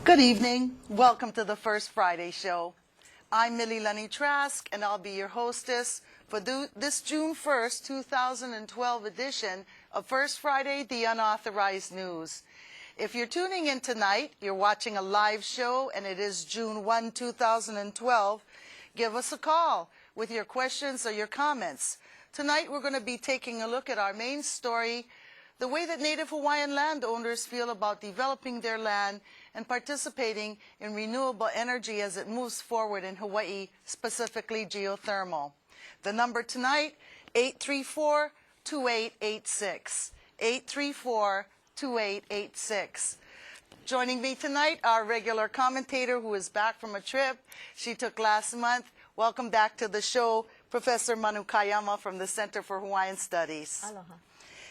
Good evening. Welcome to the First Friday Show. I'm Mililani Trask, and I'll be your hostess for this June 1st, 2012 edition of First Friday, the Unauthorized News. If you're tuning in tonight, you're watching a live show, and it is June 1, 2012, give us a call with your questions or your comments. Tonight, we're going to be taking a look at our main story, the way that Native Hawaiian landowners feel about developing their land and participating in renewable energy as it moves forward in Hawaii, specifically geothermal. The number tonight, 834-2886. 834-2886. Joining me tonight, our regular commentator who is back from a trip she took last month. Welcome back to the show, Professor Manu Kaiama from the Center for Hawaiian Studies. Aloha.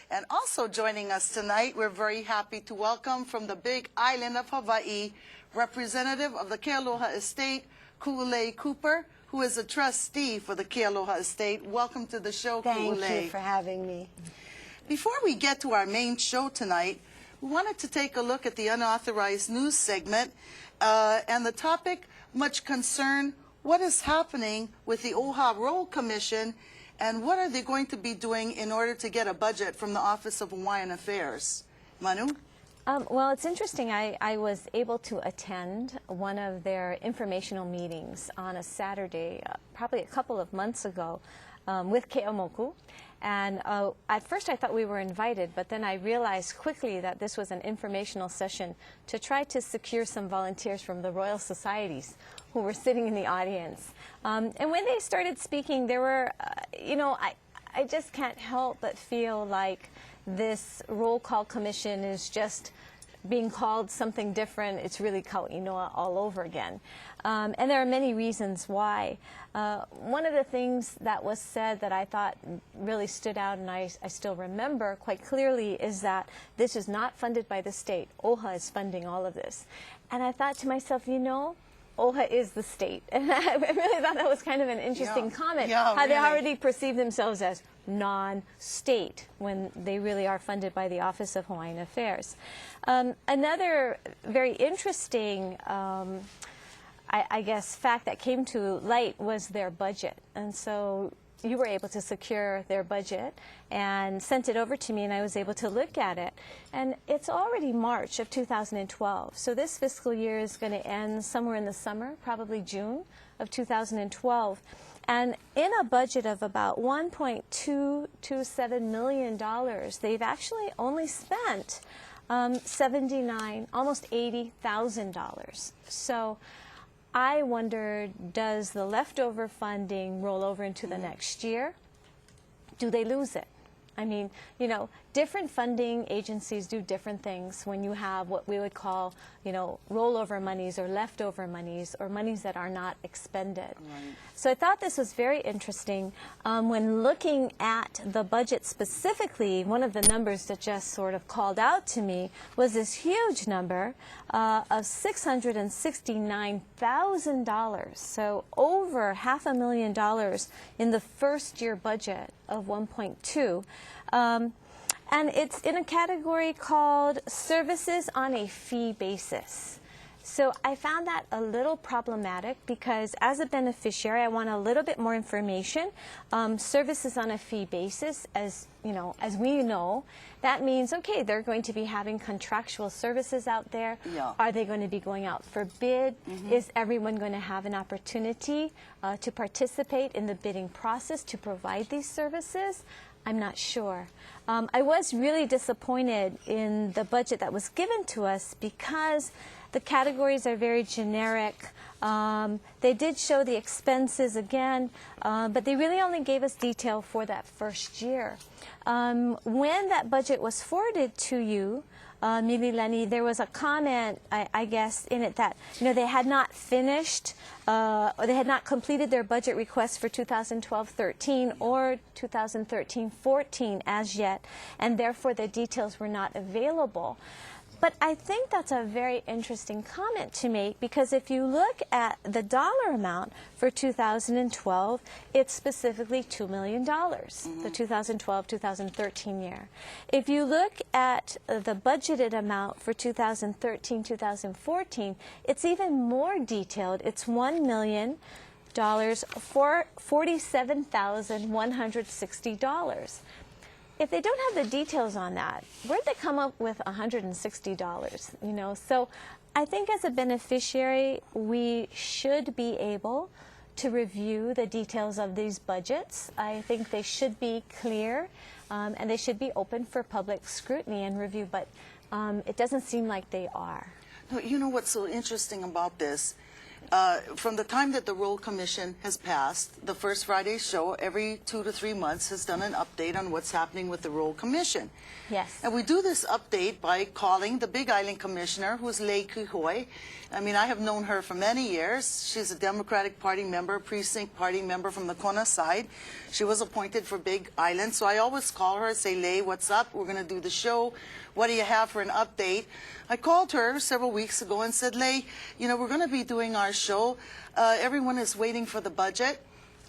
And also joining us tonight, we're very happy to welcome from the big island of Hawaii, representative of the Kealoha Estate, Kuulei Cooper, who is a trustee for the Kealoha Estate. Welcome to the show, Kuulei. Thank you for having me. Before we get to our main show tonight, we wanted to take a look at the unauthorized news segment and the topic, much concern, what is happening with the OHA Roll Commission and what are they going to be doing in order to get a budget from the Office of Hawaiian Affairs? Manu? Well, it's interesting. I was able to attend one of their informational meetings on a Saturday, probably a couple of months ago, with Ke'omoku. And at first I thought we were invited, but then I realized quickly that this was an informational session to try to secure some volunteers from the Royal Societies who were sitting in the audience. And when they started speaking, there were, I just can't help but feel like this roll call commission is just being called something different. It's really Kauinoa all over again. And there are many reasons why. One of the things that was said that I thought really stood out, and I still remember quite clearly, is that this is not funded by the state. OHA is funding all of this. And I thought to myself, OHA is the state. And I really thought that was kind of an interesting comment, how really. they already perceive themselves as non-state when they really are funded by the Office of Hawaiian Affairs. Another very interesting, I guess, fact that came to light was their budget. And so you were able to secure their budget and sent it over to me, and I was able to look at it. And it's already March of 2012. So this fiscal year is going to end somewhere in the summer, probably June of 2012. And in a budget of about $1.227 million, they've actually only spent $79,000, almost $80,000. So I wondered, does the leftover funding roll over into the next year? Do they lose it? I mean, different funding agencies do different things when you have what we would call, rollover monies or leftover monies or monies that are not expended. Right. So I thought this was very interesting. When looking at the budget specifically, one of the numbers that just sort of called out to me was this huge number of $669,000. So over $500,000 in the first year budget of 1.2. And it's in a category called services on a fee basis. So I found that a little problematic because as a beneficiary, I want a little bit more information. Services on a fee basis, as we know, that means, okay, they're going to be having contractual services out there. Yeah. Are they going to be going out for bid? Is everyone going to have an opportunity to participate in the bidding process to provide these services? I'm not sure. I was really disappointed in the budget that was given to us because the categories are very generic. They did show the expenses again, but they really only gave us detail for that first year. When that budget was forwarded to you, Mililani, there was a comment, I guess, in it that they had not finished or they had not completed their budget request for 2012-13 or 2013-14 as yet, and therefore the details were not available. But I think that's a very interesting comment to make, because if you look at the dollar amount for 2012, it's specifically $2 million, the 2012-2013 year. If you look at the budgeted amount for 2013-2014, it's even more detailed. It's $1 million for $47,160. If they don't have the details on that, where'd they come up with $160? You know, so I think as a beneficiary, we should be able to review the details of these budgets. I think they should be clear, and they should be open for public scrutiny and review, but it doesn't seem like they are. No, you know what's so interesting about this? From the time that the Roll Commission has passed, the First Friday show every 2 to 3 months has done an update on what's happening with the Roll Commission. Yes. And we do this update by calling the Big Island Commissioner, who's Lei Kuhoi. I mean, I have known her for many years. She's a Democratic Party member, precinct party member from the Kona side. She was appointed for Big Island, so I always call her and say, Lei, what's up? We're going to do the show. What do you have for an update? I called her several weeks ago and said, Lei, you know, we're going to be doing our show. Everyone is waiting for the budget.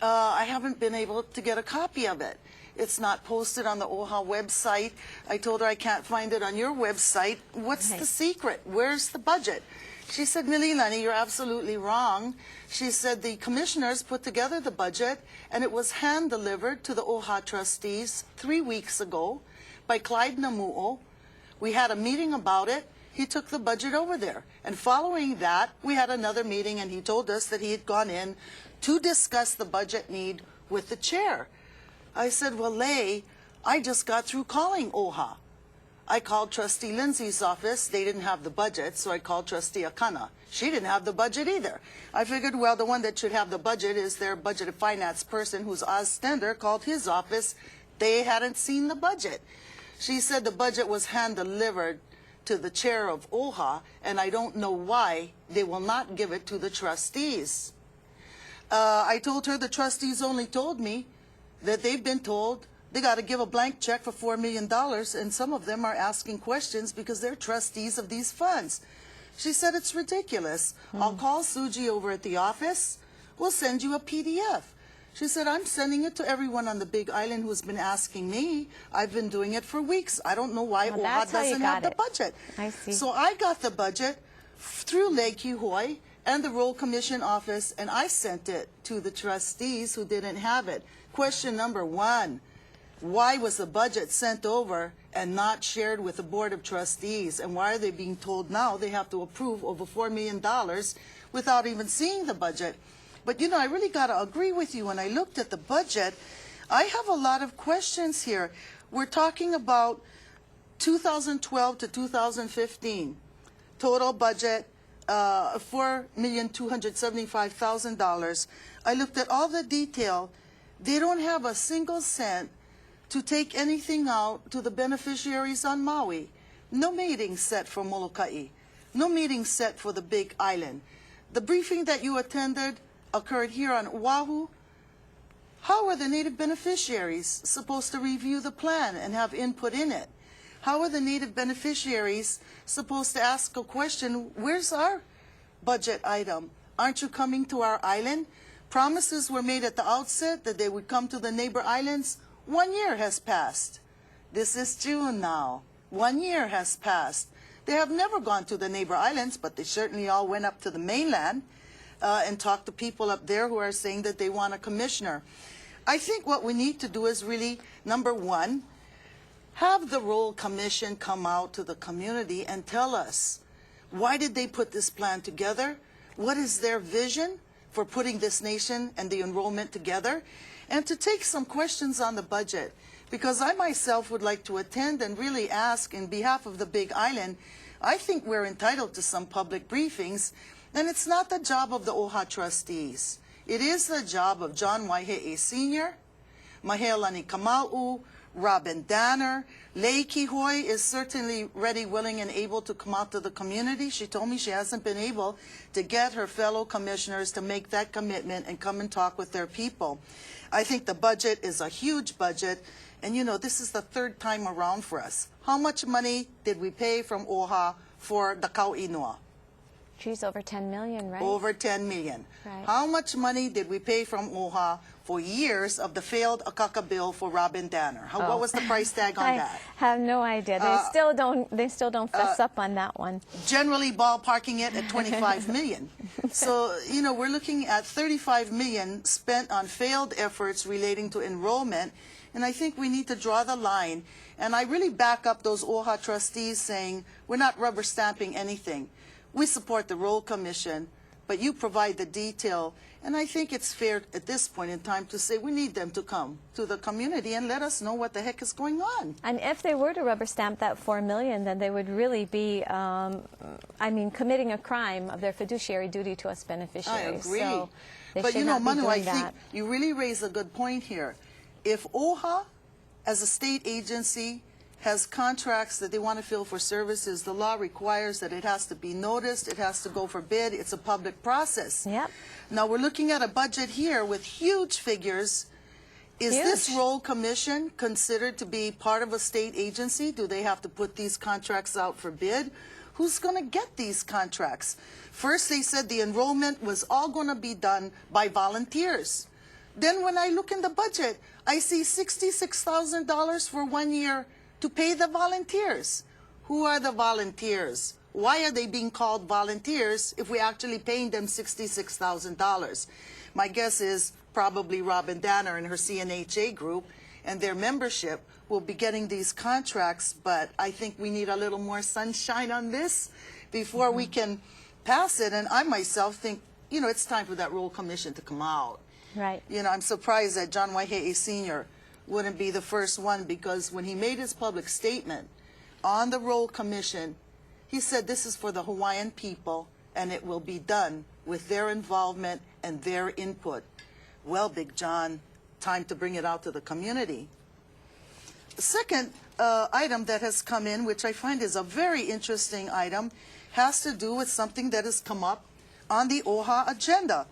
I haven't been able to get a copy of it. It's not posted on the OHA website. I told her I can't find it on your website. What's the secret? Where's the budget? She said, Mililani, you're absolutely wrong. She said the commissioners put together the budget, and it was hand-delivered to the OHA trustees 3 weeks ago by Clyde Namu'o. We had a meeting about it. He took the budget over there. And following that, we had another meeting, and he told us that he had gone in to discuss the budget need with the chair. I said, well, Lei, I just got through calling OHA. I called Trustee Lindsay's office. They didn't have the budget, so I called Trustee Akana. She didn't have the budget either. I figured, well, the one that should have the budget is their budget and finance person, who's Oz Stender, called his office. They hadn't seen the budget. She said the budget was hand-delivered to the chair of OHA, and I don't know why they will not give it to the trustees. I told her the trustees only told me that they've been told they got to give a blank check for $4 million, and some of them are asking questions because they're trustees of these funds. She said it's ridiculous. I'll call Suji over at the office. We'll send you a PDF. She said, I'm sending it to everyone on the Big Island who's been asking me. I've been doing it for weeks. I don't know why OHA doesn't have the budget. I see. So I got the budget through Lei Kuhoi and the Roll Commission office, and I sent it to the trustees who didn't have it. Question number 1. Why was the budget sent over and not shared with the Board of Trustees? And why are they being told now they have to approve over $4 million without even seeing the budget? But, you know, I really got to agree with you. When I looked at the budget, I have a lot of questions here. We're talking about 2012 to 2015. Total budget, $4,275,000. I looked at all the detail. They don't have a single cent to take anything out to the beneficiaries on Maui. No meeting set for Molokai. No meeting set for the Big Island. The briefing that you attended occurred here on Oahu. How are the Native beneficiaries supposed to review the plan and have input in it? How are the Native beneficiaries supposed to ask a question, where's our budget item? Aren't you coming to our island? Promises were made at the outset that they would come to the neighbor islands. 1 year has passed. This is June now. 1 year has passed. They have never gone to the neighbor islands, but they certainly all went up to the mainland and talked to people up there who are saying that they want a commissioner. I think what we need to do is really, number 1, have the Roll Commission come out to the community and tell us, why did they put this plan together? What is their vision for putting this nation and the enrollment together? And to take some questions on the budget, because I myself would like to attend and really ask in behalf of the Big Island. I think we're entitled to some public briefings, and it's not the job of the OHA trustees. It is the job of John Waihe'e Sr., Mahealani Kamau, Robin Danner. Lei Kihoi is certainly ready, willing, and able to come out to the community. She told me she hasn't been able to get her fellow commissioners to make that commitment and come and talk with their people. I think the budget is a huge budget, and you know, this is the third time around for us. How much money did we pay from OHA for the Kauinua? Geez, over 10 million, right? Over 10 million. Right. How much money did we pay from OHA for years of the failed Akaka bill for Robin Danner? What was the price tag on I that? have no idea. They still don't fess up on that one. Generally ballparking it at 25 million. So, you know, we're looking at 35 million spent on failed efforts relating to enrollment, and I think we need to draw the line. And I really back up those OHA trustees saying, we're not rubber stamping anything. We support the Roll Commission, but you provide the detail. And I think it's fair at this point in time to say we need them to come to the community and let us know what the heck is going on. And if they were to rubber stamp that $4 million, then they would really be, committing a crime of their fiduciary duty to us beneficiaries. I agree. So they But should you know, not be Manu, I doing think that. you really raise a good point here. If OHA, as a state agency, has contracts that they want to fill for services, the law requires that it has to be noticed, it has to go for bid, it's a public process. Yep. Now we're looking at a budget here with huge figures. Is this Huge. Roll Commission considered to be part of a state agency? Do they have to put these contracts out for bid? Who's going to get these contracts? First they said the enrollment was all going to be done by volunteers. Then when I look in the budget, I see $66,000 for 1 year to pay the volunteers. Who are the volunteers? Why are they being called volunteers if we're actually paying them $66,000? My guess is probably Robin Danner and her CNHA group and their membership will be getting these contracts, but I think we need a little more sunshine on this before we can pass it. And I myself think, you know, it's time for that Roll Commission to come out. Right. You know, I'm surprised that John Waihee Sr. wouldn't be the first one, because when he made his public statement on the Roll Commission, he said this is for the Hawaiian people and it will be done with their involvement and their input. Well, Big John, time to bring it out to the community. The second item that has come in, which I find is a very interesting item, has to do with something that has come up on the OHA agenda.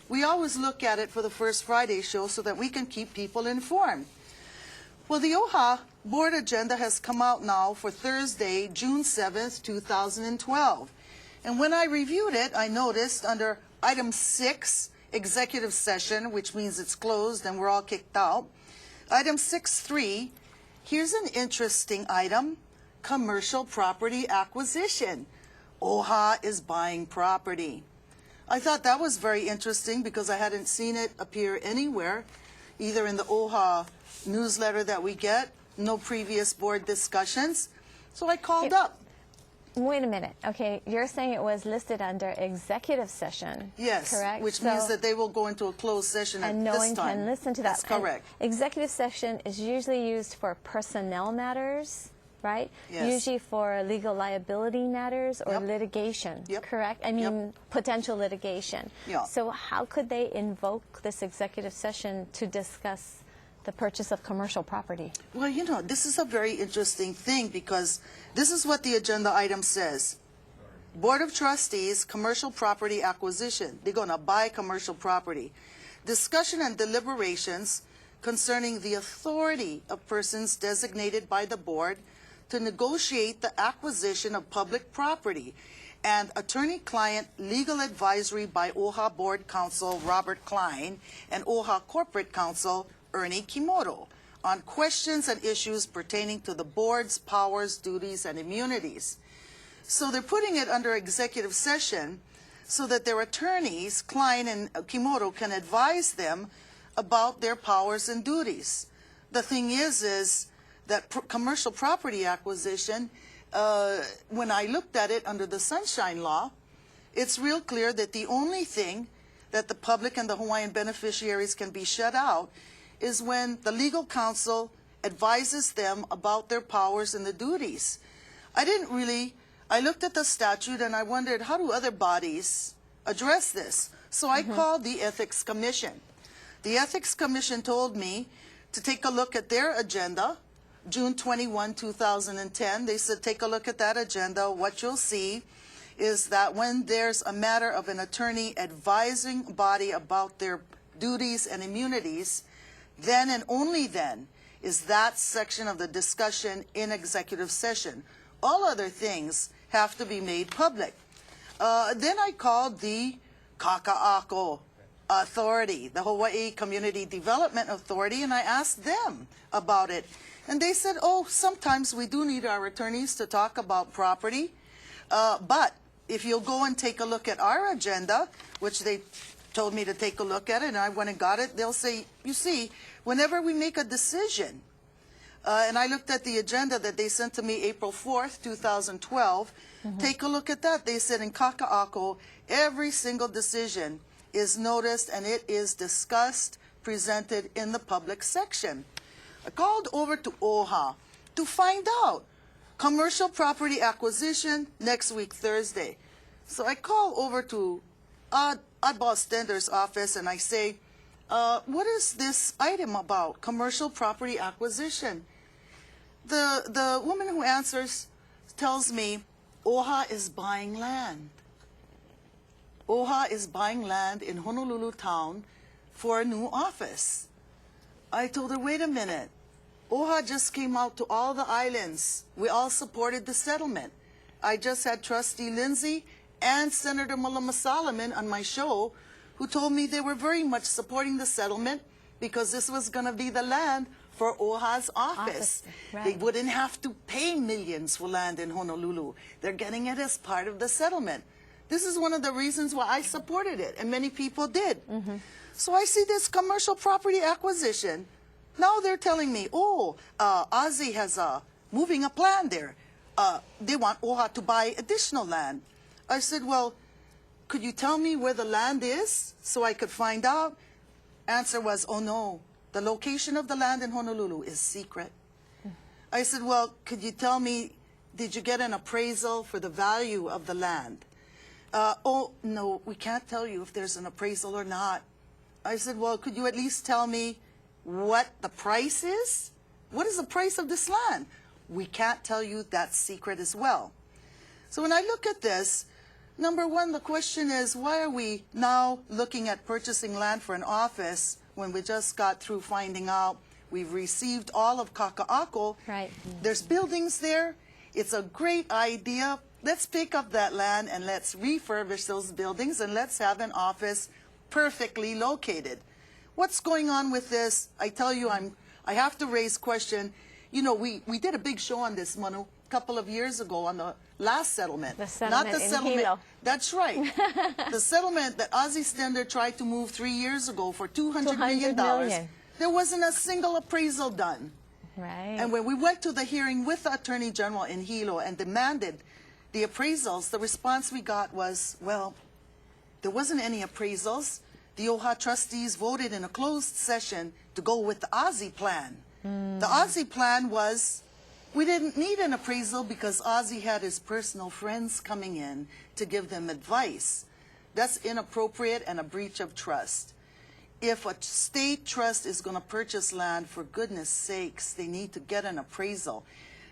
We always look at it for the First Friday show so that we can keep people informed. Well, the OHA board agenda has come out now for Thursday, June 7th, 2012. And when I reviewed it, I noticed under item 6, executive session, which means it's closed and we're all kicked out. Item 6.3, here's an interesting item, commercial property acquisition. OHA is buying property. I thought that was very interesting because I hadn't seen it appear anywhere, either in the OHA newsletter that we get, no previous board discussions. So I called up. Wait a minute. Okay, you're saying it was listed under executive session. Yes, correct? which means that they will go into a closed session at and no this one time. can listen to that. That's correct. And executive session is usually used for personnel matters, right? Yes. Usually for legal liability matters or Yep. litigation, Yep. correct? I mean, potential litigation. Yeah. So how could they invoke this executive session to discuss the purchase of commercial property? Well, you know, this is a very interesting thing because this is what the agenda item says. Board of Trustees, commercial property acquisition. They're going to buy commercial property. Discussion and deliberations concerning the authority of persons designated by the board to negotiate the acquisition of public property, and attorney-client legal advisory by OHA Board Counsel Robert Klein and OHA Corporate Counsel Ernie Kimoto on questions and issues pertaining to the board's powers, duties, and immunities. So they're putting it under executive session so that their attorneys, Klein and Kimoto, can advise them about their powers and duties. The thing is that commercial property acquisition, when I looked at it under the Sunshine Law, it's real clear that the only thing that the public and the Hawaiian beneficiaries can be shut out is when the legal counsel advises them about their powers and the duties. I looked at the statute and I wondered, how do other bodies address this? So I called the Ethics Commission. The Ethics Commission told me to take a look at their agenda June 21, 2010. They said, take a look at that agenda. What you'll see is that when there's a matter of an attorney advising body about their duties and immunities, then and only then is that section of the discussion in executive session. All other things have to be made public. Then I called the Kaka'ako Authority, the Hawaii Community Development Authority, and I asked them about it. And they said, oh, sometimes we do need our attorneys to talk about property, but if you'll go and take a look at our agenda, which they told me to take a look at it, and I went and got it, they'll say, you see, whenever we make a decision, and I looked at the agenda that they sent to me April 4th, 2012, take a look at that. They said in Kaka'ako, every single decision is noticed and it is discussed, presented in the public section. I called over to OHA to find out. Commercial property acquisition next week, Thursday. So I call over to Oddball Stender's office and I say, what is this item about, commercial property acquisition? The woman who answers tells me, OHA is buying land. OHA is buying land in Honolulu town for a new office. I told her, wait a minute. OHA just came out to all the islands. We all supported the settlement. I just had Trustee Lindsay and Senator Malama Solomon on my show who told me they were very much supporting the settlement because this was going to be the land for OHA's office. Right. They wouldn't have to pay millions for land in Honolulu. They're getting it as part of the settlement. This is one of the reasons why I supported it, and many people did. So I see this commercial property acquisition. Now they're telling me, oh, Ozzy has moving a plan there. They want OHA to buy additional land. I said, well, could you tell me where the land is so I could find out? Answer was, oh no, the location of the land in Honolulu is secret. I said, well, could you tell me, did you get an appraisal for the value of the land? Oh, no, we can't tell you if there's an appraisal or not. I said, well, could you at least tell me what the price is? What is the price of this land? We can't tell you, that's secret as well. So when I look at this, number one, the question is, why are we now looking at purchasing land for an office when we just got through finding out we've received all of Kaka'ako? Right. There's buildings there. It's a great idea. Let's pick up that land and let's refurbish those buildings and let's have an office perfectly located. What's going on with this? I tell you, I have to raise question. You know, we did a big show on this, Manu, a couple of years ago on the last settlement. The settlement Not the in settlement. Hilo. That's right. The settlement that Ozzy Stender tried to move 3 years ago for $200 million. million. There wasn't a single appraisal done. Right. And when we went to the hearing with the Attorney General in Hilo and demanded the appraisals, the response we got was, well, there wasn't any appraisals. The OHA trustees voted in a closed session to go with the Ozzy plan. The Ozzy plan was, we didn't need an appraisal because Ozzy had his personal friends coming in to give them advice. That's inappropriate and a breach of trust. If a state trust is going to purchase land, for goodness sakes, they need to get an appraisal.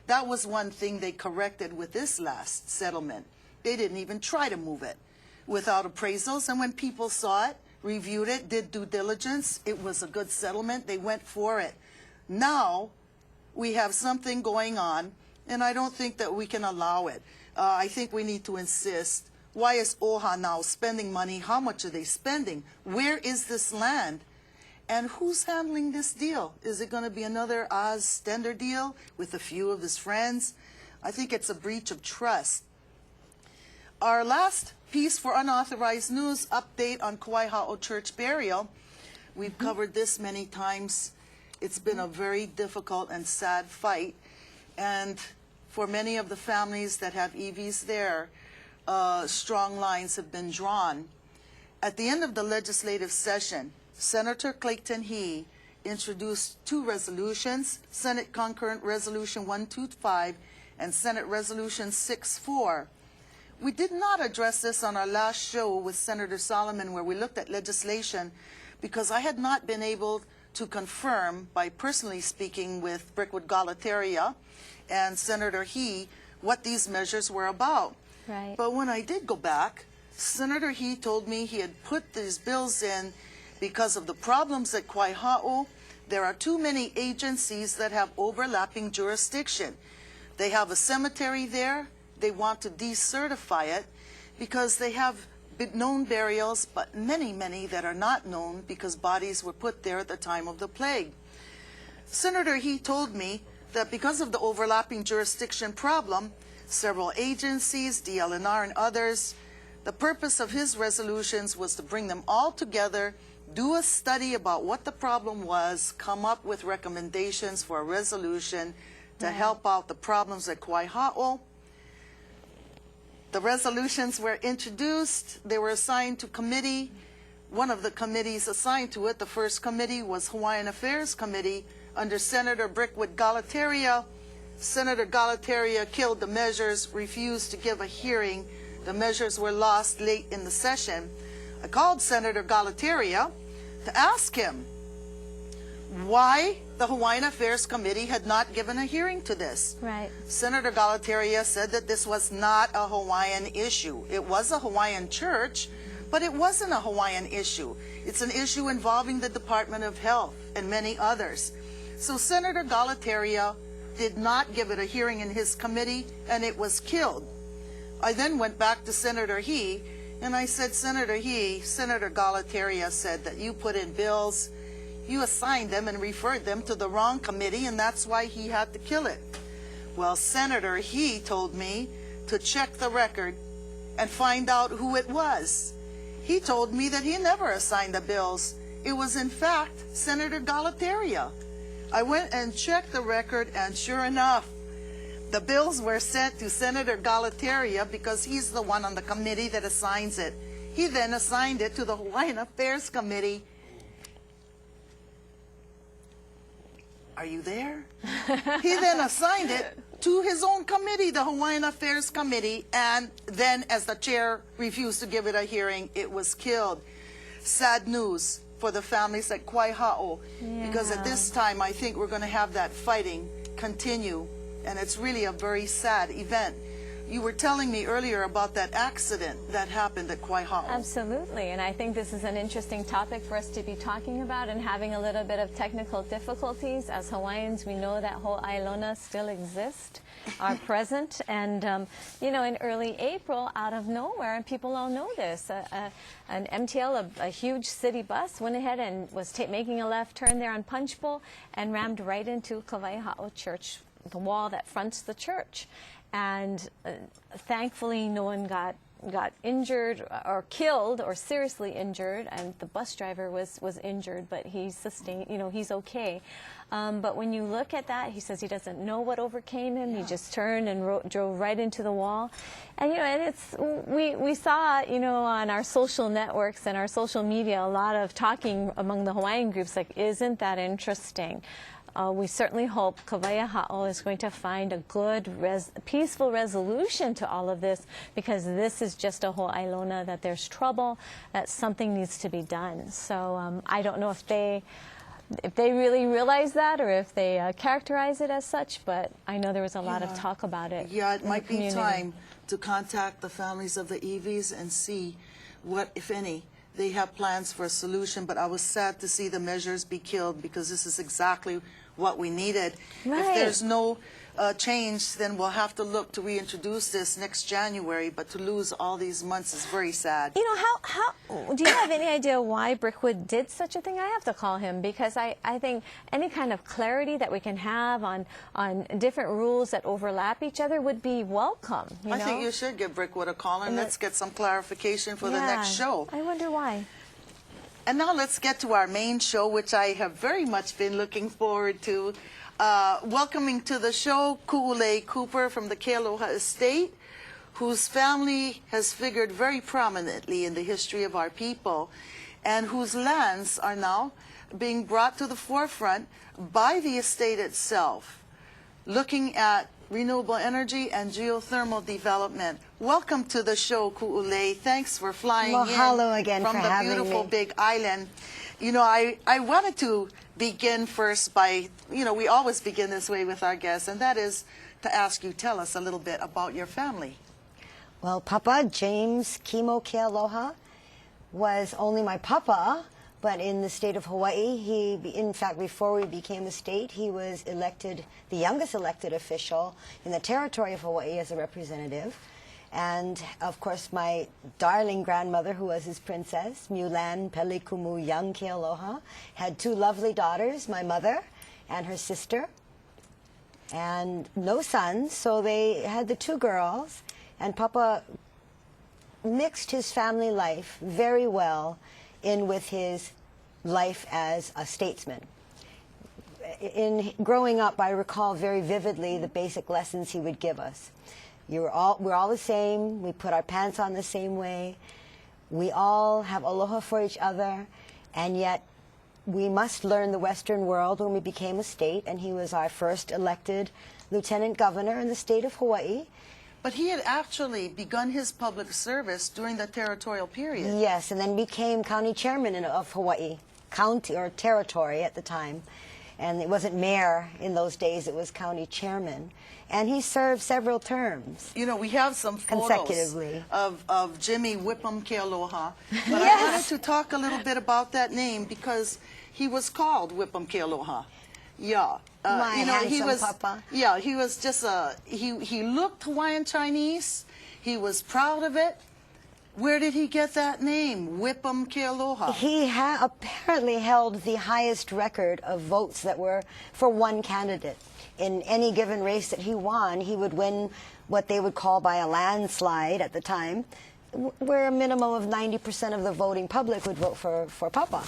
That was one thing they corrected with this last settlement. They didn't even try to move it without appraisals. And when people saw it, reviewed it, did due diligence, it was a good settlement. They went for it. Now we have something going on, and I don't think that we can allow it. I think we need to insist. Why is OHA now spending money? How much are they spending? Where is this land? And who's handling this deal? Is it going to be another Oz Stender deal with a few of his friends? I think it's a breach of trust. Our last piece for unauthorized news, update on Kauai Ha'o church burial. We've covered this many times. It's been a very difficult and sad fight. And for many of the families that have EVs there, strong lines have been drawn. At the end of the legislative session, Senator Clayton He introduced two resolutions, Senate Concurrent Resolution 125 and Senate Resolution 64. We did not address this on our last show with Senator Solomon where we looked at legislation because I had not been able to confirm by personally speaking with Brickwood Galateria and Senator He what these measures were about. Right. But when I did go back, Senator He told me he had put these bills in because of the problems at Kaiama. There are too many agencies that have overlapping jurisdiction. They have a cemetery there. They want to decertify it because they have known burials, but many, many that are not known because bodies were put there at the time of the plague. Senator He told me that because of the overlapping jurisdiction problem, several agencies, DLNR and others, the purpose of his resolutions was to bring them all together, do a study about what the problem was, come up with recommendations for a resolution to help out the problems at Kaiama. The resolutions were introduced. They were assigned to committee. One of the committees assigned to it, the first committee, was Hawaiian Affairs Committee under Senator Brickwood Galateria. Senator Galateria killed the measures, refused to give a hearing. The measures were lost late in the session. I called Senator Galateria to ask him why the Hawaiian Affairs Committee had not given a hearing to this. Right. Senator Galateria said that this was not a Hawaiian issue. It was a Hawaiian church, but it wasn't a Hawaiian issue. It's an issue involving the Department of Health and many others. So Senator Galateria did not give it a hearing in his committee, and it was killed. I then went back to Senator He, and I said, Senator He, Senator Galateria said that you put in bills, you assigned them and referred them to the wrong committee, and that's why he had to kill it. Well, Senator He told me to check the record and find out who it was. He told me that he never assigned the bills. It was, in fact, Senator Galateria. I went and checked the record, and sure enough, the bills were sent to Senator Galateria because he's the one on the committee that assigns it. He then assigned it to the Hawaiian Affairs Committee. Are you there? He then assigned it to his own committee, the Hawaiian Affairs Committee, and then as the chair refused to give it a hearing, it was killed. Sad news for the families at Kaiama, because at this time I think we're going to have that fighting continue, and it's really a very sad event. You were telling me earlier about that accident that happened at Kaiama. Absolutely, and I think this is an interesting topic for us to be talking about and having a little bit of technical difficulties. As Hawaiians, we know that Ho'ailona still exist, are present, and you know, in early April, out of nowhere, and people all know this, an MTL, a huge city bus, went ahead and was making a left turn there on Punch Bowl and rammed right into Kaiama Church, the wall that fronts the church. And thankfully, no one got injured or killed or seriously injured, and the bus driver was injured, but he's sustained, you know, he's okay. But when you look at that, he says he doesn't know what overcame him. He just turned and drove right into the wall. And, you know, and it's, we saw, you know, on our social networks and our social media, a lot of talking among the Hawaiian groups, like, isn't that interesting? We certainly hope Kaiama is going to find a good, peaceful resolution to all of this, because this is just a Ho'ailona, that there's trouble, that something needs to be done. So I don't know if they really realize that or if they characterize it as such, but I know there was a lot of talk about it. Yeah, it might be time to contact the families of the EVs and see what, if any, they have plans for a solution. But I was sad to see the measures be killed, because this is exactly what we needed. Right. If there's no change, then we'll have to look to reintroduce this next January, but to lose all these months is very sad. You know, how do you have any idea why Brickwood did such a thing? I have to call him, because I think any kind of clarity that we can have on different rules that overlap each other would be welcome. I think you should give Brickwood a call, and let's get some clarification for the next show. I wonder why. And now let's get to our main show, which I have very much been looking forward to. Welcoming to the show Kuulei Cooper from the Kealoha estate, whose family has figured very prominently in the history of our people, and whose lands are now being brought to the forefront by the estate itself, looking at renewable energy and geothermal development. Welcome to the show, Kuulei. Thanks for flying in Mahalo again from for the having beautiful me. Big Island. You know, I wanted to begin first by, you know, we always begin this way with our guests, and that is to ask you, tell us a little bit about your family. Well, Papa, James Kimo Kealoha, was only my papa, but in the state of Hawaii, in fact, before we became a state, he was elected, the youngest elected official in the territory of Hawaii as a representative. And, of course, my darling grandmother, who was his princess, Mililani Pelikumu Young Kealoha, had two lovely daughters, my mother and her sister, and no sons, so they had the two girls. And Papa mixed his family life very well in with his life as a statesman. In growing up, I recall very vividly the basic lessons he would give us. We're all the same. We put our pants on the same way. We all have aloha for each other, and yet we must learn the Western world when we became a state, and he was our first elected lieutenant governor in the state of Hawaii. But he had actually begun his public service during the territorial period. Yes, and then became county chairman of Hawaii, county or territory at the time. And it wasn't mayor in those days, it was county chairman. And he served several terms. You know, we have some photos consecutively of Jimmy Whipham Kealoha. But Yes. I wanted to talk a little bit about that name because he was called Whipham Kealoha. Yeah. My you know, he handsome was, papa. Yeah, he was just he looked Hawaiian Chinese. He was proud of it. Where did he get that name, Whipham Kealoha? He apparently held the highest record of votes that were for one candidate. In any given race that he won, he would win what they would call by a landslide at the time, where a minimum of 90% of the voting public would vote for Papa.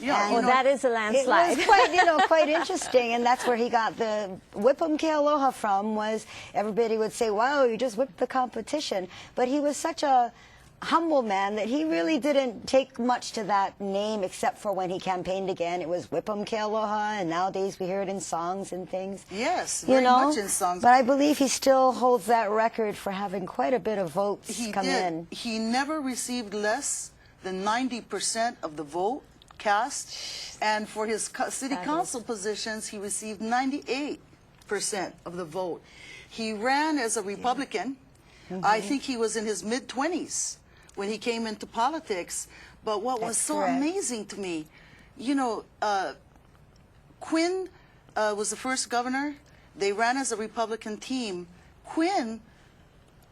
Yeah, Well, that is a landslide. It was quite, quite interesting, and that's where he got the Whipham Kealoha from. Was everybody would say, "Wow, you just whipped the competition," but he was such a humble man that he really didn't take much to that name, except for when he campaigned again. It was Whipham Kealoha, and nowadays we hear it in songs and things. Yes, you very know? much in songs. But I believe he still holds that record for having quite a bit of votes come in. He never received less than 90% of the vote cast, and for his city council positions, he received 98% of the vote. He ran as a Republican. I think he was in his mid-20s when he came into politics. But what was so amazing to me, you know, Quinn was the first governor. They ran as a Republican team. Quinn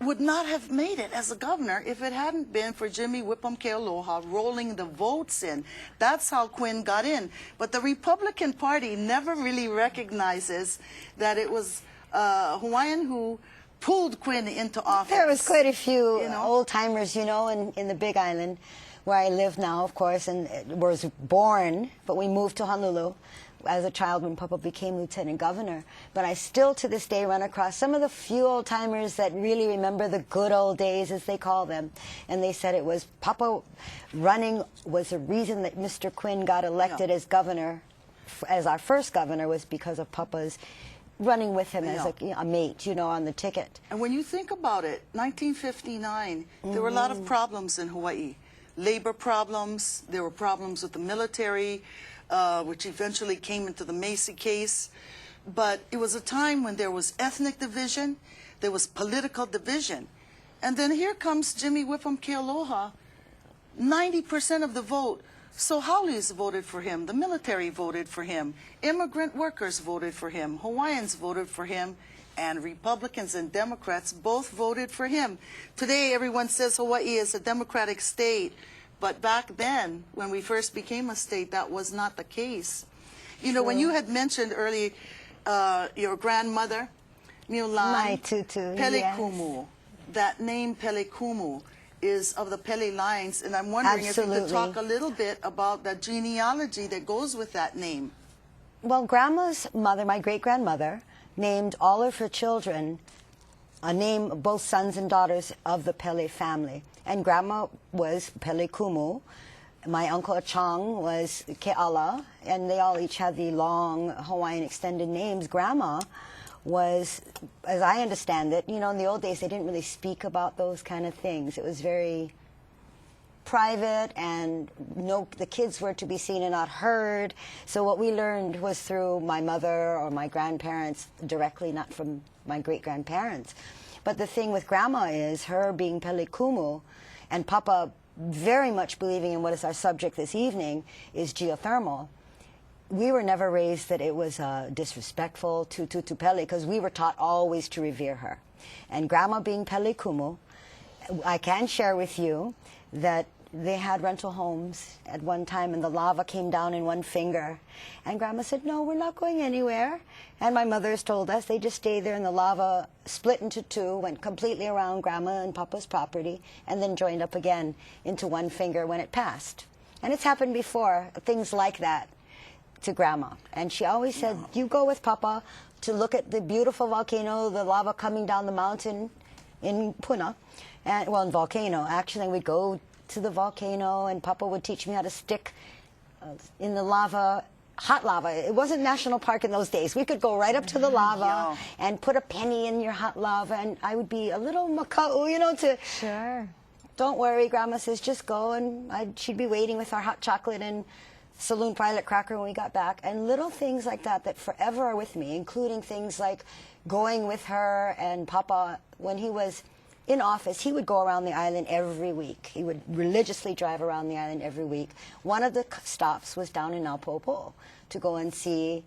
would not have made it as a governor if it hadn't been for Jimmy Whipham Kealoha rolling the votes in. That's how Quinn got in. But the Republican Party never really recognizes that it was Hawaiian who pulled Quinn into office. There was quite a few old-timers, you know, in the Big Island, where I live now, of course, and was born, but we moved to Honolulu as a child when Papa became lieutenant governor. But I still, to this day, run across some of the few old-timers that really remember the good old days, as they call them. And they said it was Papa running was the reason that Mr. Quinn got elected as governor, as our first governor, was because of Papa's running with him as a mate, you know, on the ticket. And when you think about it, 1959, there were a lot of problems in Hawaii. Labor problems, there were problems with the military, which eventually came into the Macy case. But it was a time when there was ethnic division, there was political division. And then here comes Jimmy Whipham Kealoha, 90% of the vote. So Haoles voted for him, the military voted for him, immigrant workers voted for him, Hawaiians voted for him, and Republicans and Democrats both voted for him. Today everyone says Hawaii is a democratic state, but back then, when we first became a state, that was not the case. You know, when you had mentioned earlier your grandmother, Mililani Pelikumu, that name Pelikumu is of the Pele lines, and I'm wondering if you could talk a little bit about the genealogy that goes with that name. Well, Grandma's mother, my great-grandmother, named all of her children a name, both sons and daughters of the Pele family. And Grandma was Pelikumu. My Uncle Achang was Kealoha, and they all each had the long Hawaiian extended names. Grandma was, as I understand it, you know, in the old days they didn't really speak about those kind of things. It was very private, and the kids were to be seen and not heard. So what we learned was through my mother or my grandparents directly, not from my great-grandparents. But the thing with Grandma is her being pelikumu and Papa very much believing in what is our subject this evening is geothermal. We were never raised that it was disrespectful to Tutupele, because we were taught always to revere her. And Grandma being pelikumu, I can share with you that they had rental homes at one time, and the lava came down in one finger. And Grandma said, no, we're not going anywhere. And my mother's told us they just stayed there, and the lava split into two, went completely around Grandma and Papa's property, and then joined up again into one finger when it passed. And it's happened before, things like that, to Grandma. And she always said, you go with Papa to look at the beautiful volcano, the lava coming down the mountain in Puna. And, well, in Volcano, actually, we'd go to the volcano, and Papa would teach me how to stick in the lava, hot lava. It wasn't National Park in those days. We could go right up to the lava and put a penny in your hot lava, and I would be a little maka'u, you know, to... Sure. Don't worry, Grandma says, just go, and she'd be waiting with our hot chocolate and saloon pilot cracker when we got back, and little things like that that forever are with me, including things like going with her and Papa when he was in office. He would go around the island every week. He would religiously drive around the island every week. One of the stops was down in Naupopo to go and see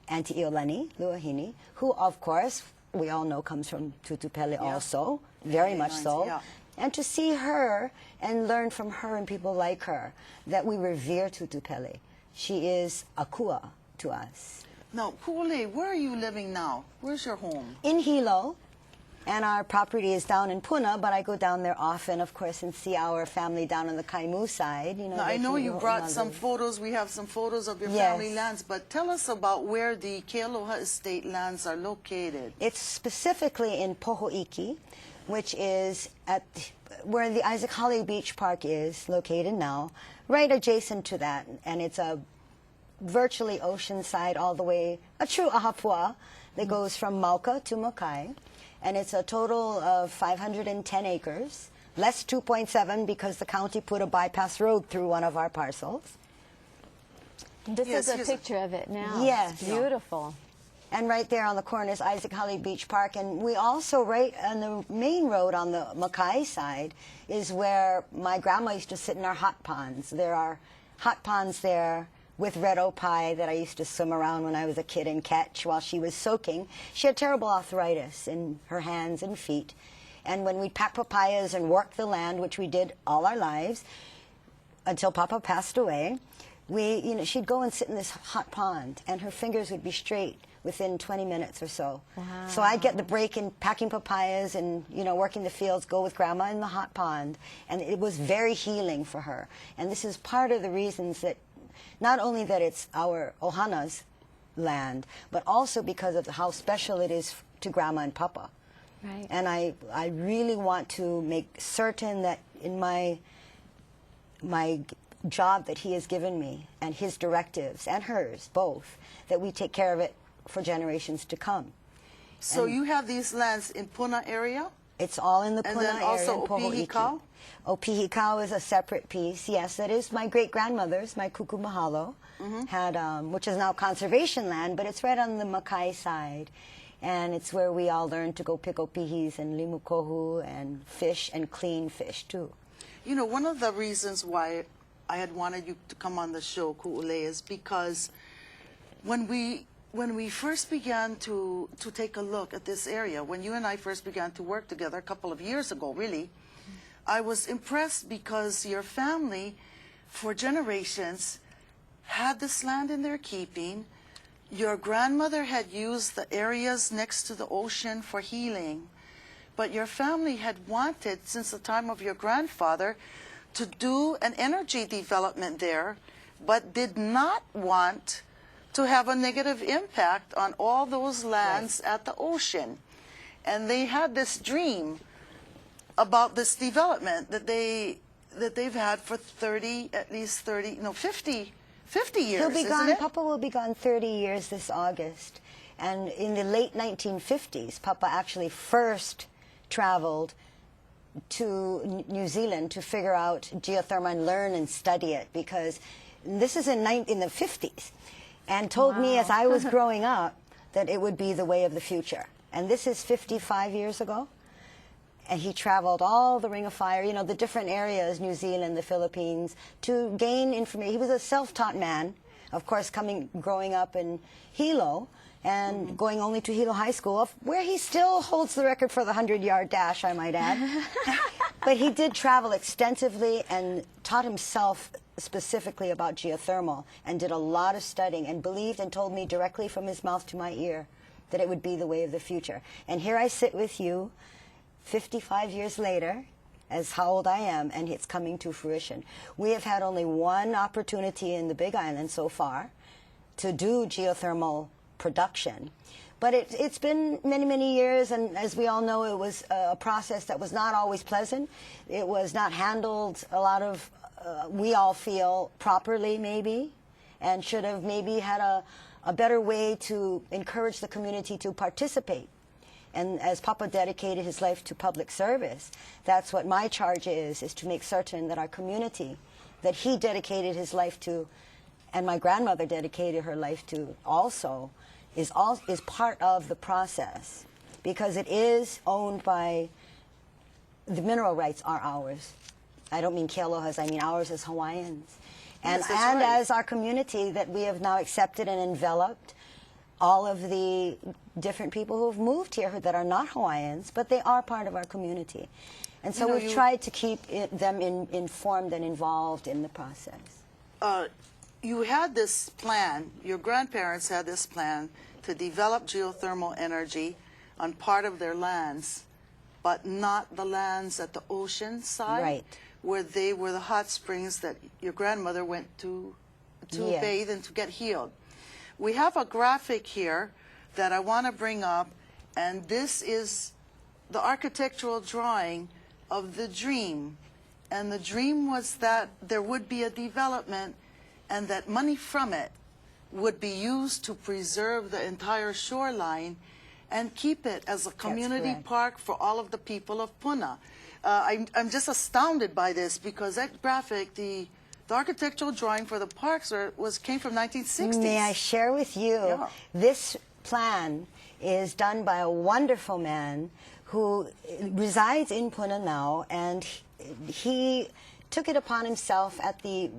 Auntie Iolani, Luahini, who, of course, we all know comes from Tutupele also, very much so. Yeah. And to see her and learn from her and people like her that we revere Tutupele. She is akua to us. Now, Kuulei, where are you living now? Where's your home? In Hilo. And our property is down in Puna, but I go down there often, of course, and see our family down on the Kaimu side. You know, now, I know you brought some photos. We have some photos of your family lands, but tell us about where the Kealoha estate lands are located. It's specifically in Poho'iki, which is at where the Isaac Holly Beach Park is located now, right adjacent to that. And it's a virtually oceanside all the way, a true ahapua that goes from Mauka to Makai. And it's a total of 510 acres, less 2.7 because the county put a bypass road through one of our parcels. This is a picture of it now. Yes. It's beautiful. And right there on the corner is Isaac Holly Beach Park. And we also, right on the main road on the Makai side, is where my grandma used to sit in our hot ponds. There are hot ponds there with red pie that I used to swim around when I was a kid and catch while she was soaking. She had terrible arthritis in her hands and feet. And when we'd pack papayas and work the land, which we did all our lives, until Papa passed away, she'd go and sit in this hot pond, and her fingers would be straight within 20 minutes or so. Wow. So I'd get the break in packing papayas and, working the fields, go with Grandma in the hot pond. And it was very healing for her. And this is part of the reasons that not only that it's our Ohana's land, but also because of how special it is to Grandma and Papa. Right. And I really want to make certain that in my job that he has given me, and his directives, and hers, both, that we take care of it for generations to come. So you have these lands in Puna area? It's all in the Puna area. And then also Opihikau? Opihikau is a separate piece. Yes, that is my great-grandmother's, my kuku mahalo, had, which is now conservation land, but it's right on the Makai side. And it's where we all learned to go pick opihis and limukohu and fish, and clean fish, too. One of the reasons why I had wanted you to come on the show, Kuulei, is because when we first began to take a look at this area, when you and I first began to work together a couple of years ago, really, I was impressed because your family, for generations, had this land in their keeping. Your grandmother had used the areas next to the ocean for healing, but your family had wanted, since the time of your grandfather, to do an energy development there, but did not want to have a negative impact on all those lands at the ocean. And they had this dream about this development that they've had for 50 years. He'll be gone. Papa will be gone 30 years this August. And in the late 1950s, Papa actually first traveled to New Zealand to figure out geothermal and learn and study it, because this is in the 50s, and told me as I was growing up that it would be the way of the future. And this is 55 years ago. And he traveled all the Ring of Fire, you know, the different areas, New Zealand, the Philippines, to gain information. He was a self-taught man, of course, growing up in Hilo, and going only to Hilo High School, where he still holds the record for the 100-yard dash, I might add. But he did travel extensively and taught himself specifically about geothermal, and did a lot of studying, and believed and told me directly from his mouth to my ear that it would be the way of the future. And here I sit with you 55 years later, as how old I am, and it's coming to fruition. We have had only one opportunity in the Big Island so far to do geothermal production. But it's been many, many years, and as we all know, it was a process that was not always pleasant. It was not handled a lot of, we all feel, properly maybe, and should have maybe had a better way to encourage the community to participate. And as Papa dedicated his life to public service, that's what my charge is to make certain that our community, that he dedicated his life to, and my grandmother dedicated her life to also, is part of the process, because it is owned by, the mineral rights are ours. I don't mean Kealoha's, I mean ours as Hawaiians. And, yes, that's right. As our community that we have now accepted and enveloped, all of the different people who have moved here that are not Hawaiians, but they are part of our community. And so we've tried to keep them informed and involved in the process. You had this plan, your grandparents had this plan to develop geothermal energy on part of their lands, but not the lands at the ocean side, right, where they were the hot springs that your grandmother went to yes, bathe and to get healed. We have a graphic here that I want to bring up, and this is the architectural drawing of the dream. And the dream was that there would be a development, and that money from it would be used to preserve the entire shoreline and keep it as a community park for all of the people of Puna. I'm just astounded by this, because that graphic, the architectural drawing for the parks came from 1960s. May I share with you, this plan is done by a wonderful man who resides in Puna now, and he took it upon himself at the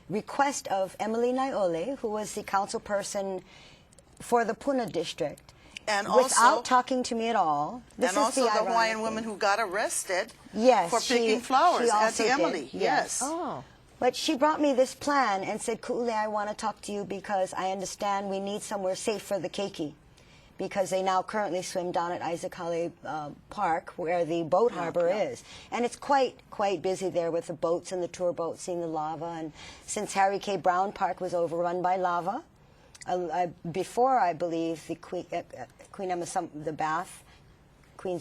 request of Emily Naiole, who was the council person for the Puna district, and without talking to me at all. This and is also the Hawaiian woman who got arrested for picking flowers, Auntie Emily. Yes. Oh. But she brought me this plan and said, Kuulei, I want to talk to you because I understand we need somewhere safe for the keiki, because they now currently swim down at Aizakale Park, where the boat harbor is. And it's quite busy there with the boats and the tour boats, seeing the lava. And since Harry K. Brown Park was overrun by lava, before, I believe, the Queen's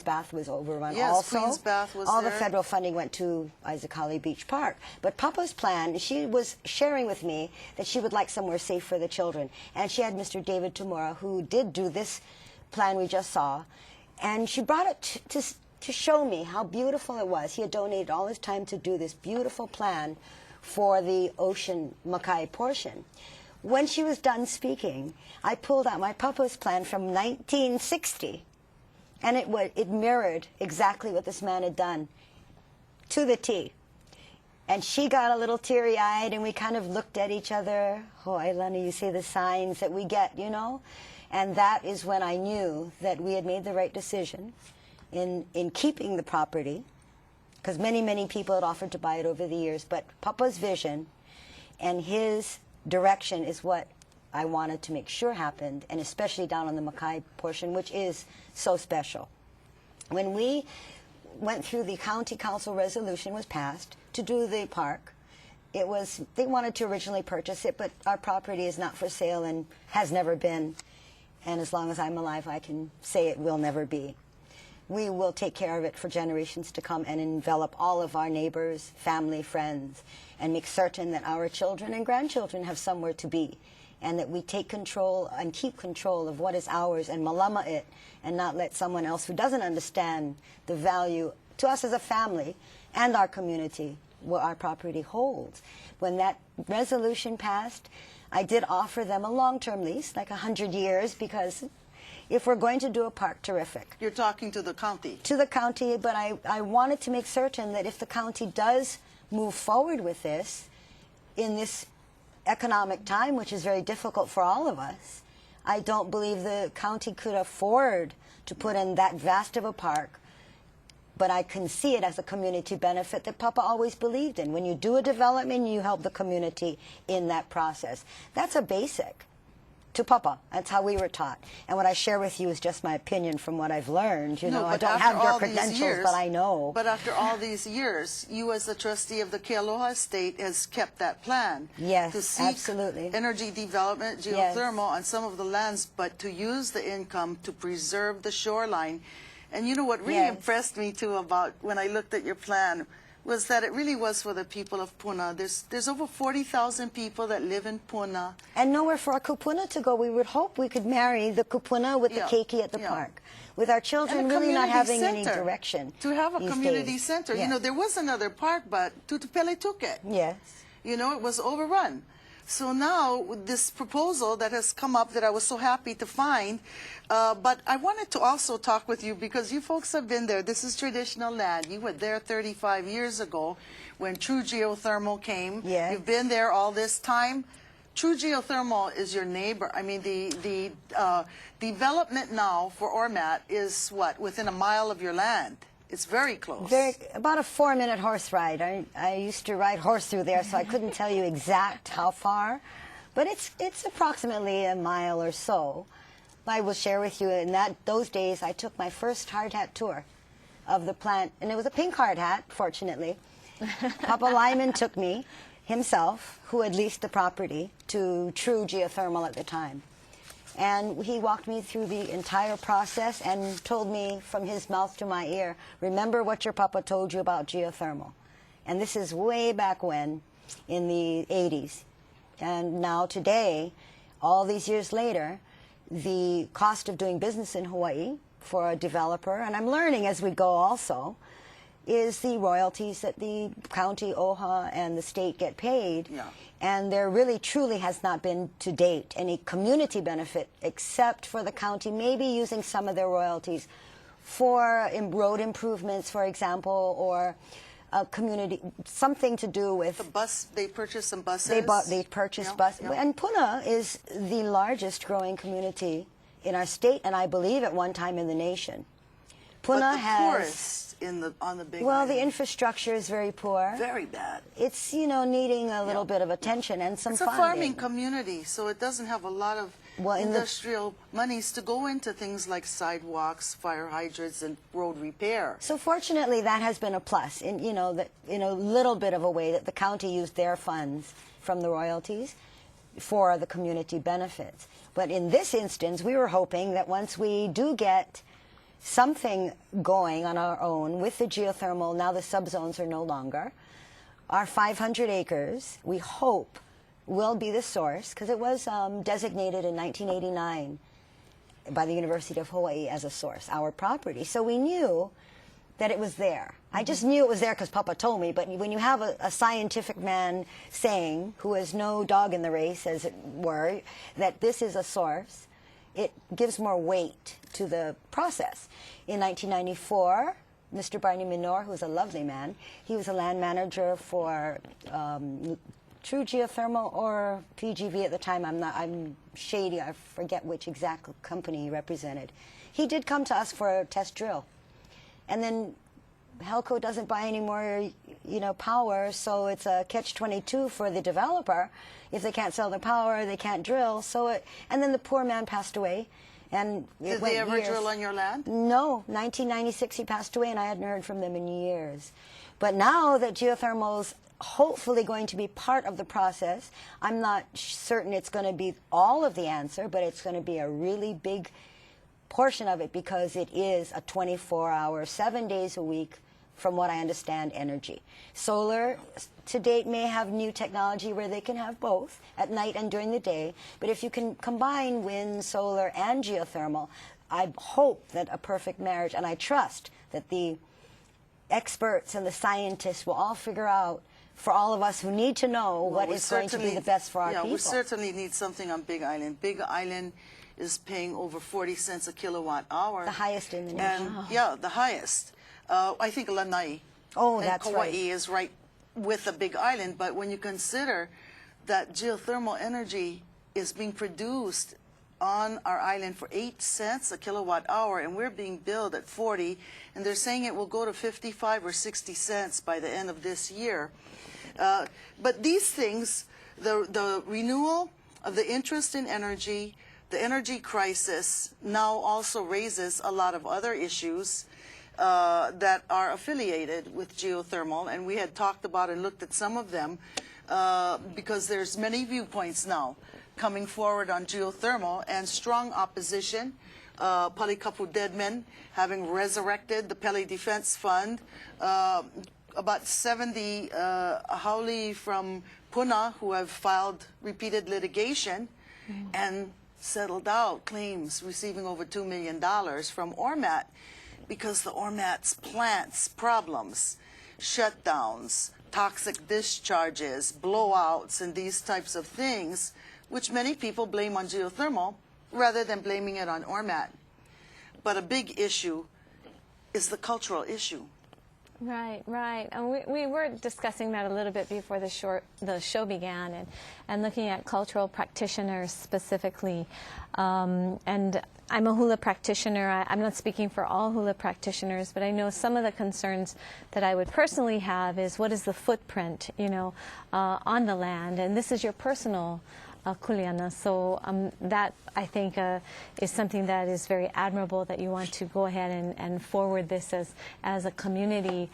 Bath was overrun. Yes, also. Queen's Bath was all there. the federal funding went to Aizakale Beach Park. But Papa's plan, she was sharing with me that she would like somewhere safe for the children. And she had Mr. David Tamura, who did do this plan we just saw. And she brought it to show me how beautiful it was. He had donated all his time to do this beautiful plan for the ocean Makai portion. When she was done speaking, I pulled out my Papa's plan from 1960. And it mirrored exactly what this man had done, to the T. And she got a little teary-eyed, and we kind of looked at each other. Oh, Ailani, you see the signs that we get, you know? And that is when I knew that we had made the right decision in keeping the property, because many, many people had offered to buy it over the years. But Papa's vision and his direction is what I wanted to make sure happened, and especially down on the Makai portion, which is so special. When we went through, the county council resolution was passed to do the park. They wanted to originally purchase it, but our property is not for sale and has never been. And as long as I'm alive, I can say it will never be. We will take care of it for generations to come and envelop all of our neighbors, family, friends, and make certain that our children and grandchildren have somewhere to be, and that we take control and keep control of what is ours and malama it, and not let someone else who doesn't understand the value to us as a family and our community what our property holds. When that resolution passed, I did offer them a long-term lease, like 100 years, because if we're going to do a park, terrific. You're talking to the county. To the county, but I wanted to make certain that if the county does move forward with this, in this economic time, which is very difficult for all of us, I don't believe the county could afford to put in that vast of a park. But I can see it as a community benefit that Papa always believed in. When you do a development, you help the community in that process. That's a basic to Papa. That's how we were taught. And what I share with you is just my opinion from what I've learned. You know, I don't have your credentials, but I know. But after all these years, you as the trustee of the Kealoha estate has kept that plan. Yes, to seek absolutely. energy development, geothermal on some of the lands, but to use the income to preserve the shoreline. And you know what really impressed me too about when I looked at your plan was that it really was for the people of Puna. There's over 40,000 people that live in Puna. And nowhere for our kupuna to go. We would hope we could marry the kupuna with the keiki at the park. With our children really not having any direction. To have a community center. Yes. You know, there was another park, but Tutupele took it. Yes. You know, it was overrun. So now, with this proposal that has come up that I was so happy to find, but I wanted to also talk with you because you folks have been there. This is traditional land. You were there 35 years ago when True Geothermal came. Yeah. You've been there all this time. True Geothermal is your neighbor. I mean, the development now for Ormat is what, within a mile of your land? It's very close. About a 4-minute horse ride. I used to ride horse through there, so I couldn't tell you exact how far, but it's approximately a mile or so. I will share with you, in those days, I took my first hard hat tour of the plant, and it was a pink hard hat, fortunately. Papa Lyman took me, himself, who had leased the property, to True Geothermal at the time. And he walked me through the entire process and told me from his mouth to my ear, remember what your papa told you about geothermal. And this is way back when, in the 80s. And now today, all these years later, the cost of doing business in Hawaii for a developer, and I'm learning as we go also, is the royalties that the county, OHA, and the state get paid. Yeah. And there really truly has not been to date any community benefit except for the county maybe using some of their royalties for road improvements, for example, or a community, something to do with... The bus, they purchased some buses. They purchased buses. And Puna is the largest growing community in our state, and I believe at one time in the nation. Puna has... on the big Well, island. the infrastructure is very poor. Very bad. It's, you know, needing a little bit of attention and some funding. It's a farming community, so it doesn't have a lot of industrial monies to go into things like sidewalks, fire hydrants, and road repair. So fortunately, that has been a plus, in, you know, that in a little bit of a way that the county used their funds from the royalties for the community benefits. But in this instance, we were hoping that once we do get something going on our own with the geothermal, now the subzones are no longer, our 500 acres, we hope, will be the source, because it was designated in 1989 by the University of Hawaii as a source, our property. So we knew that it was there. I just knew it was there because Papa told me, but when you have a scientific man saying, who has no dog in the race, as it were, that this is a source, it gives more weight to the process. In 1994, Mr. Barney Minor, who was a lovely man, he was a land manager for True Geothermal or PGV at the time. I'm shady. I forget which exact company he represented. He did come to us for a test drill, and then Helco doesn't buy any more, you know, power, so it's a catch-22 for the developer. If they can't sell the power, they can't drill. And then the poor man passed away. And Did they ever drill on your land? No. 1996 he passed away, and I hadn't heard from them in years. But now that geothermal's hopefully going to be part of the process, I'm not certain it's going to be all of the answer, but it's going to be a really big portion of it because it is a 24-hour, 7 days a week, from what I understand, energy. Solar, to date, may have new technology where they can have both at night and during the day, but if you can combine wind, solar, and geothermal, I hope that a perfect marriage, and I trust that the experts and the scientists will all figure out, for all of us who need to know what is going to be the best for our people. Yeah, we certainly need something on Big Island. Big Island is paying over 40 cents a kilowatt hour. The highest in the nation. And, yeah, the highest. I think Lanai and that's Kauai right. is right with the Big Island, but when you consider that geothermal energy is being produced on our island for 8 cents a kilowatt hour, and we're being billed at 40, and they're saying it will go to 55 or 60 cents by the end of this year. But these things, the renewal of the interest in energy, the energy crisis now also raises a lot of other issues that are affiliated with geothermal, and we had talked about and looked at some of them because there's many viewpoints now coming forward on geothermal and strong opposition. Palikapu Deadman having resurrected the Pele Defense Fund. About 70 haole from Puna who have filed repeated litigation and settled out claims receiving over $2 million from Ormat because the Ormat's plants problems, shutdowns, toxic discharges, blowouts, and these types of things, which many people blame on geothermal rather than blaming it on Ormat. But a big issue is the cultural issue. Right, right. And we were discussing that a little bit before the show began, and looking at cultural practitioners specifically. And I'm a hula practitioner. I'm not speaking for all hula practitioners, but I know some of the concerns that I would personally have is what is the footprint, on the land, and this is your personal kuleana. So that, I think, is something that is very admirable, that you want to go ahead and forward this as a community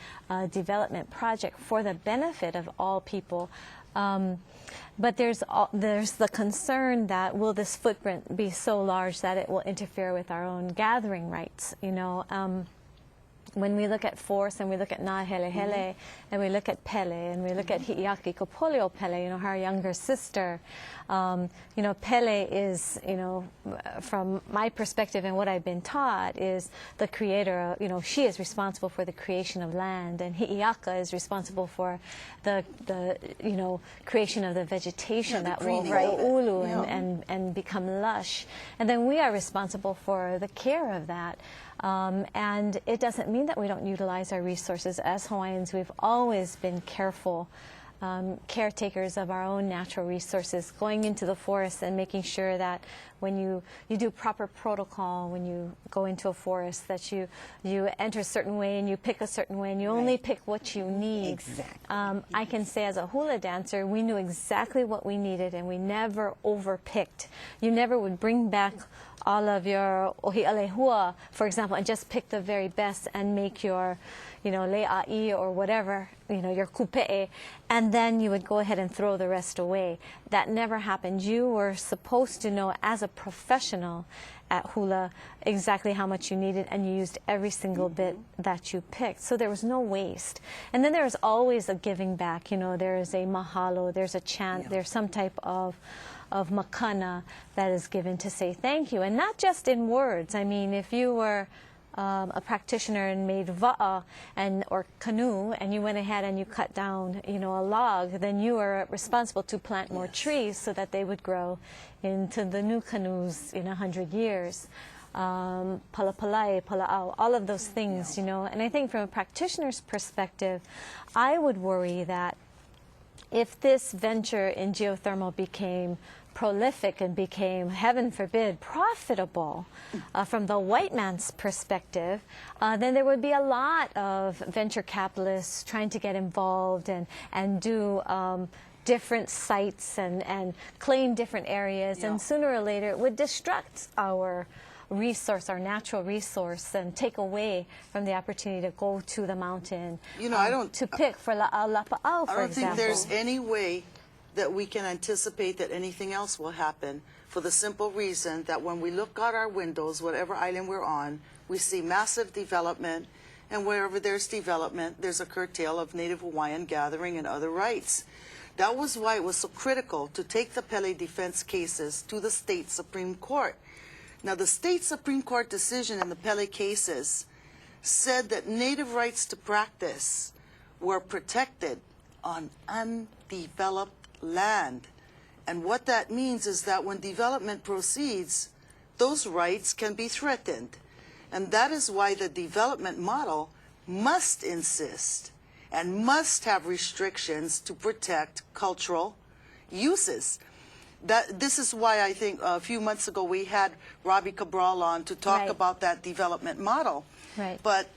development project for the benefit of all people. But there's the concern that will this footprint be so large that it will interfere with our own gathering rights, when we look at force and we look at Nahelehele and we look at Pele and we look at Hi'iaki Kopolio Pele, her younger sister, Pele is, from my perspective and what I've been taught, is the creator. She is responsible for the creation of land, and Hi'iaka is responsible for the creation of the vegetation that will ulu and become lush, and then we are responsible for the care of that. And it doesn't mean that we don't utilize our resources. As Hawaiians, we've always been careful caretakers of our own natural resources, going into the forest and making sure that when you do proper protocol, when you go into a forest, that you enter a certain way and you pick a certain way and you only pick what you need. Exactly. I can say as a hula dancer, we knew exactly what we needed and we never overpicked. You never would bring back all of your ohi'alehua, for example, and just pick the very best and make your, le'a'i or whatever, your kupe'e, and then you would go ahead and throw the rest away. That never happened. You were supposed to know as a professional at hula exactly how much you needed, and you used every single bit that you picked. So there was no waste. And then there was always a giving back. There is a mahalo, there's a chant, there's some type of makana that is given to say thank you, and not just in words. I mean, if you were a practitioner and made va'a or canoe, and you went ahead and you cut down, a log, then you were responsible to plant more trees so that they would grow into the new canoes in 100 years. Palapalai, pala'au, all of those things, And I think from a practitioner's perspective, I would worry that if this venture in geothermal became prolific and became, heaven forbid, profitable from the white man's perspective, then there would be a lot of venture capitalists trying to get involved and do different sites and claim different areas, and sooner or later it would destruct our resource, our natural resource, and take away from the opportunity to go to the mountain, to pick for la'au lapa'au, for example. I don't think there's any way that we can anticipate that anything else will happen, for the simple reason that when we look out our windows, whatever island we're on, we see massive development, and wherever there's development, there's a curtail of Native Hawaiian gathering and other rights. That was why it was so critical to take the Pele defense cases to the state Supreme Court. Now, the state Supreme Court decision in the Pele cases said that native rights to practice were protected on undeveloped land. And what that means is that when development proceeds, those rights can be threatened. And that is why the development model must insist and must have restrictions to protect cultural uses. This is why I think a few months ago we had Robbie Cabral on to talk Right. about that development model. Right. But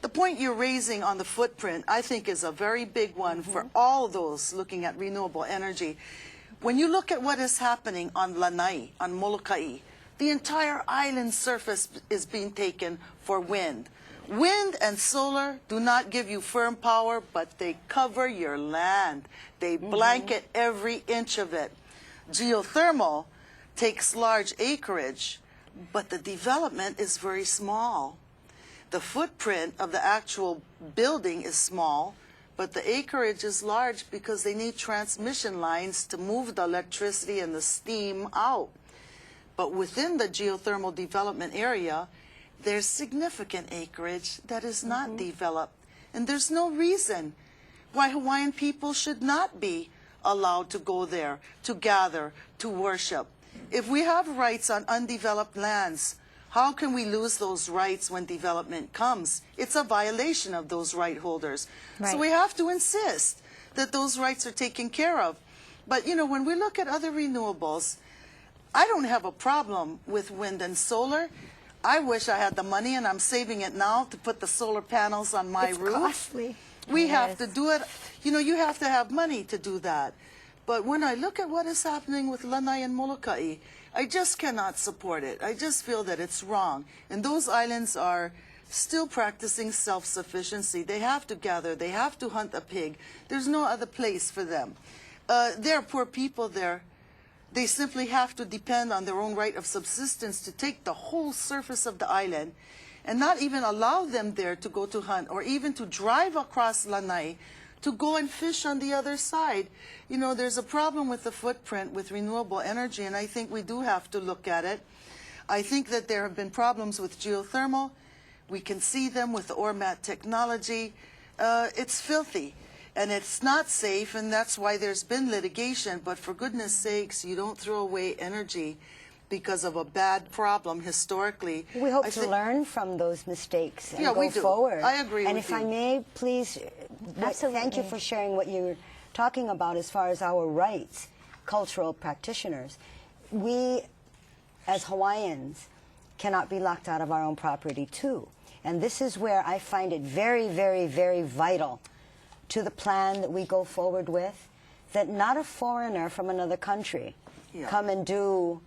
the point you're raising on the footprint, I think, is a very big one for all those looking at renewable energy. When you look at what is happening on Lanai, on Molokai, the entire island surface is being taken for wind. Wind and solar do not give you firm power, but they cover your land. They blanket every inch of it. Geothermal takes large acreage, but the development is very small. The footprint of the actual building is small, but the acreage is large because they need transmission lines to move the electricity and the steam out. But within the geothermal development area, there's significant acreage that is not developed. And there's no reason why Hawaiian people should not be allowed to go there, to gather, to worship. If we have rights on undeveloped lands, how can we lose those rights when development comes? It's a violation of those right holders. Right. So we have to insist that those rights are taken care of. But, you know, when we look at other renewables, I don't have a problem with wind and solar. I wish I had the money, and I'm saving it now to put the solar panels on my It's roof. costly. We have Yes. to do it. You know, you have to have money to do that. But when I look at what is happening with Lanai and Molokai, I just cannot support it. I just feel that it's wrong. And those islands are still practicing self-sufficiency. They have to gather. They have to hunt a pig. There's no other place for them. There are poor people there. They simply have to depend on their own right of subsistence to take the whole surface of the island and not even allow them there to go to hunt or even to drive across Lanai to go and fish on the other side. You know, there's a problem with the footprint with renewable energy, and I think we do have to look at it. I think that there have been problems with geothermal. We can see them with the ORMAT technology. It's filthy. And it's not safe, and that's why there's been litigation. But for goodness sakes, you don't throw away energy because of a bad problem historically. We hope to learn from those mistakes and Yeah, go we do. forward. I agree and with if you. I may, please, thank you for sharing what you're talking about as far as our rights, cultural practitioners. We, as Hawaiians, cannot be locked out of our own property, too. And this is where I find it very, very, very vital to the plan that we go forward with, that not a foreigner from another country come and do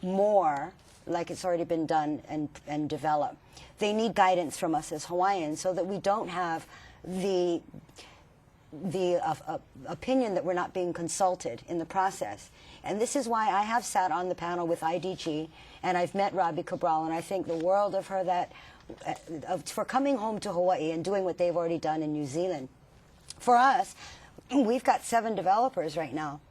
more like it's already been done and developed. They need guidance from us as Hawaiians so that we don't have the opinion that we're not being consulted in the process. And this is why I have sat on the panel with IDG, and I've met Robbie Cabral, and I think the world of her that for coming home to Hawaii and doing what they've already done in New Zealand. For us, we've got 7 developers right now.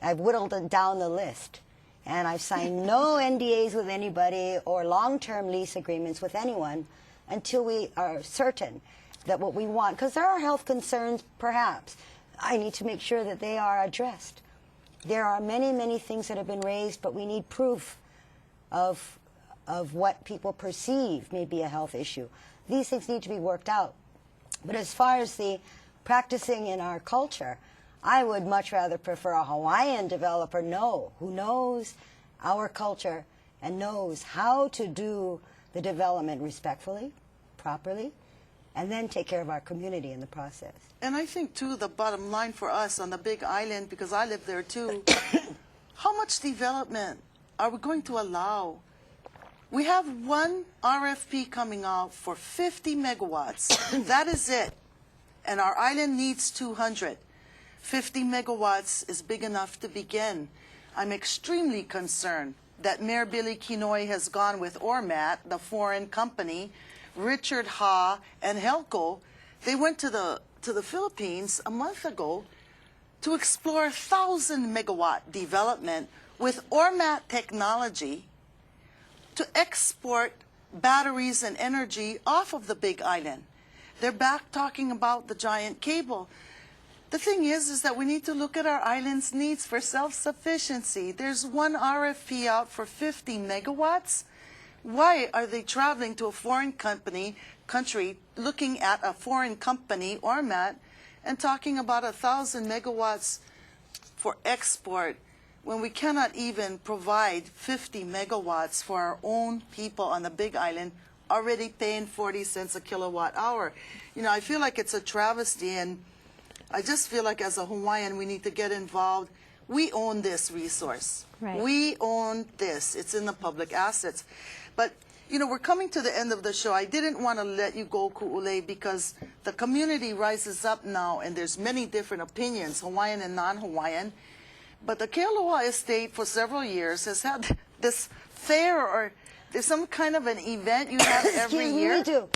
I've whittled down the list, and I've signed no NDAs with anybody or long-term lease agreements with anyone until we are certain that what we want, because there are health concerns, perhaps. I need to make sure that they are addressed. There are many, many things that have been raised, but we need proof of what people perceive may be a health issue. These things need to be worked out. But as far as the practicing in our culture, I would much rather prefer a Hawaiian developer who knows our culture and knows how to do the development respectfully, properly, and then take care of our community in the process. And I think, too, the bottom line for us on the Big Island, because I live there, too, how much development are we going to allow? We have one RFP coming out for 50 megawatts. That is it. And our island needs 200. 50 megawatts is big enough to begin. I'm extremely concerned that Mayor Billy Kinoy has gone with ORMAT, the foreign company, Richard Ha and Helco. They went to the Philippines a month ago to explore 1,000 megawatt development with ORMAT technology to export batteries and energy off of the Big Island. They're back talking about the giant cable. The thing is that we need to look at our island's needs for self-sufficiency. There's one RFP out for 50 megawatts. Why are they traveling to a foreign country, looking at a foreign company, Ormat, and talking about 1,000 megawatts for export when we cannot even provide 50 megawatts for our own people on the Big Island, already paying 40 cents a kilowatt hour? You know, I feel like it's a travesty, and I just feel like as a Hawaiian, we need to get involved. We own this resource. Right. We own this. It's in the public assets. But, you know, we're coming to the end of the show. I didn't want to let you go, Kuulei, because the community rises up now, and there's many different opinions, Hawaiian and non-Hawaiian. But the Kealoha estate for several years has had this fair, or there's some kind of an event you have every year. We do.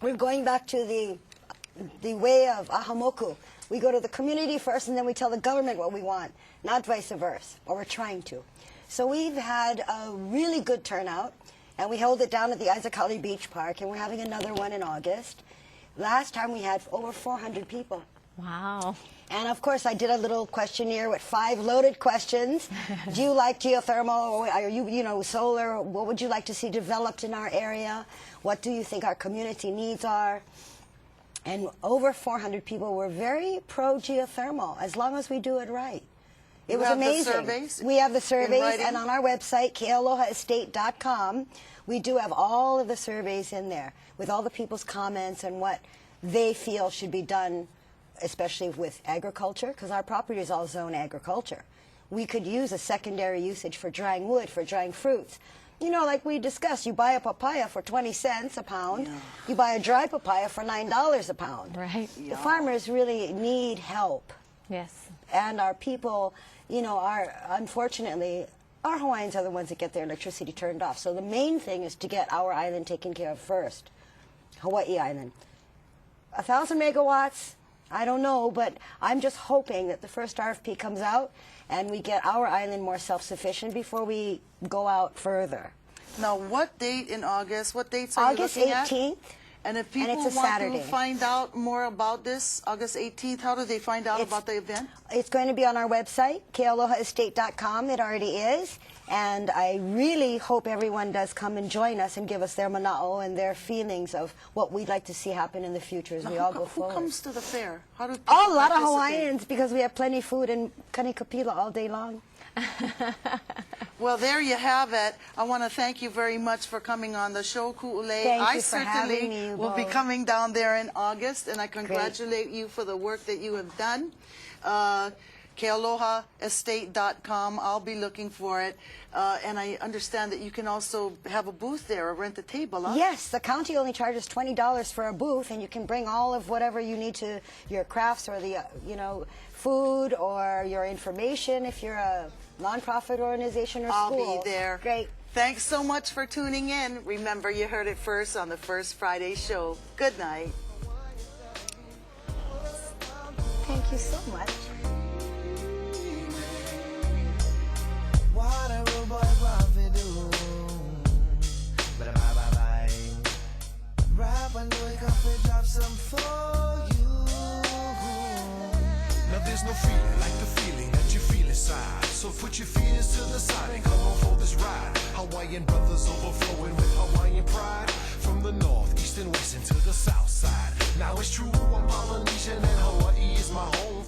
We're going back to the way of ahamoku. We go to the community first, and then we tell the government what we want, not vice versa, or we're trying to. So we've had a really good turnout, and we held it down at the Aizakali Beach Park, and we're having another one in August. Last time we had over 400 people. Wow. And of course, I did a little questionnaire with 5 loaded questions. Do you like geothermal? Or are you, solar? What would you like to see developed in our area? What do you think our community needs are? And over 400 people were very pro-geothermal, as long as we do it right. It was amazing. The surveys? We have the surveys, and on our website, kealohaestate.com, we do have all of the surveys in there with all the people's comments and what they feel should be done, especially with agriculture, because our property is all zone agriculture. We could use a secondary usage for drying wood, for drying fruits. You know, like we discussed, you buy a papaya for 20 cents a pound. Yeah. You buy a dry papaya for $9 a pound. Right. Yeah. The farmers really need help. Yes. And our people, unfortunately, our Hawaiians are the ones that get their electricity turned off. So the main thing is to get our island taken care of first, Hawaii Island. 1,000 megawatts, I don't know, but I'm just hoping that the first RFP comes out and we get our island more self-sufficient before we go out further. Now, what date in August? What dates are August you looking at? 18th. And if people want to find out more about this, August 18th, how do they find out about the event? It's going to be on our website, kealohaestate.com. It already is. And I really hope everyone does come and join us and give us their mana'o and their feelings of what we'd like to see happen in the future as we all go forward. Who comes to the fair? How do a lot of Hawaiians, because we have plenty of food in kanikapila all day long. Well, there you have it. I want to thank you very much for coming on the show, Kuulei. Thank you for having me. I certainly will be coming down there in August, and I congratulate you for the work that you have done. Kealohaestate.com. I'll be looking for it. And I understand that you can also have a booth there or rent a table, huh? Yes, the county only charges $20 for a booth, and you can bring all of whatever you need to, your crafts or the, food or your information if you're a nonprofit organization or school. I'll be there. Great. Thanks so much for tuning in. Remember, you heard it first on the First Friday show. Good night. Thank you so much. Now there's no feeling like the feeling that you feel inside. So put your feet to the side and come on for this ride. Hawaiian brothers overflowing with Hawaiian pride. From the north, east and west, and to the south side. Now it's true, I'm Polynesian and Hawaii is my home.